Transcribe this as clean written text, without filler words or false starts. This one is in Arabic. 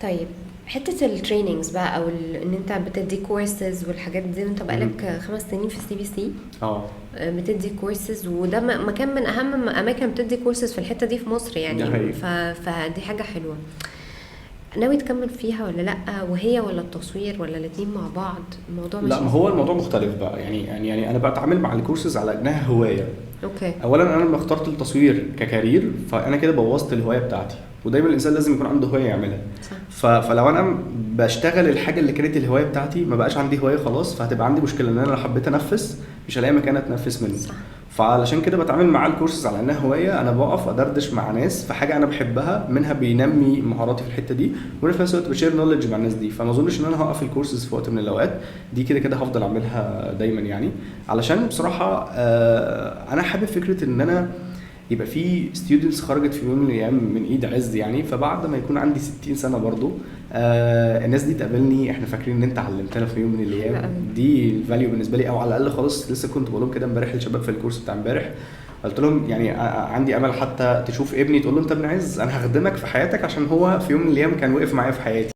طيب حتة التريننجز بقى او ان انت بتدي كورسز والحاجات دي، انت بقالك 5 سنين في CBC اه بتدي كورسز، وده مكان من اهم اماكن بتدي كورسز في الحتة دي في مصر ده يعني. حقيقي. فدي حاجة حلوة. ناوي تكمل فيها ولا لا؟ وهي ولا التصوير ولا الاتنين مع بعض؟ الموضوع لا، ماشي ما هو ازاي؟ الموضوع مختلف بقى، يعني انا بتعامل مع الكورسز على انها هوايه. اوكي. اولا انا لما اخترت التصوير ككارير فانا كده بوظت الهوايه بتاعتي، ودايما الانسان لازم يكون عنده هوايه يعملها. صح. فلو انا بشتغل الحاجه اللي كانت الهوايه بتاعتي ما بقاش عندي هوايه خلاص، فهتبقى عندي مشكله ان انا لو حبيت انفذ مش هلاقي مكان اتنفس منه. صح. فعلشان كده بتعامل مع الكورسز على انها هوايه، انا بقف ادردش مع ناس في حاجه انا بحبها، منها بينمي مهاراتي في الحته دي، وانا في نفس الوقت بشير نولج مع الناس دي. فما اظنش ان انا هوقف الكورسز في وقت من الاوقات، دي كده كده هفضل اعملها دايما يعني. علشان بصراحه انا حابب فكره ان انا يبقى في ستودنتس خرجت في يوم من الايام من ايد عز يعني، فبعد ما يكون عندي 60 سنه برضو الناس دي تقابلني، احنا فاكرين ان انت علمتنا في يوم من حلو الايام. قوي. دي الفاليو بالنسبه لي، او على الاقل خالص لسه كنت بقول لهم كده امبارح للشباب في الكورس بتاع امبارح، قلت لهم يعني عندي امل حتى تشوف ابني تقول له انت ابن عز، انا هخدمك في حياتك عشان هو في يوم من الايام كان وقف معايا في حياتي.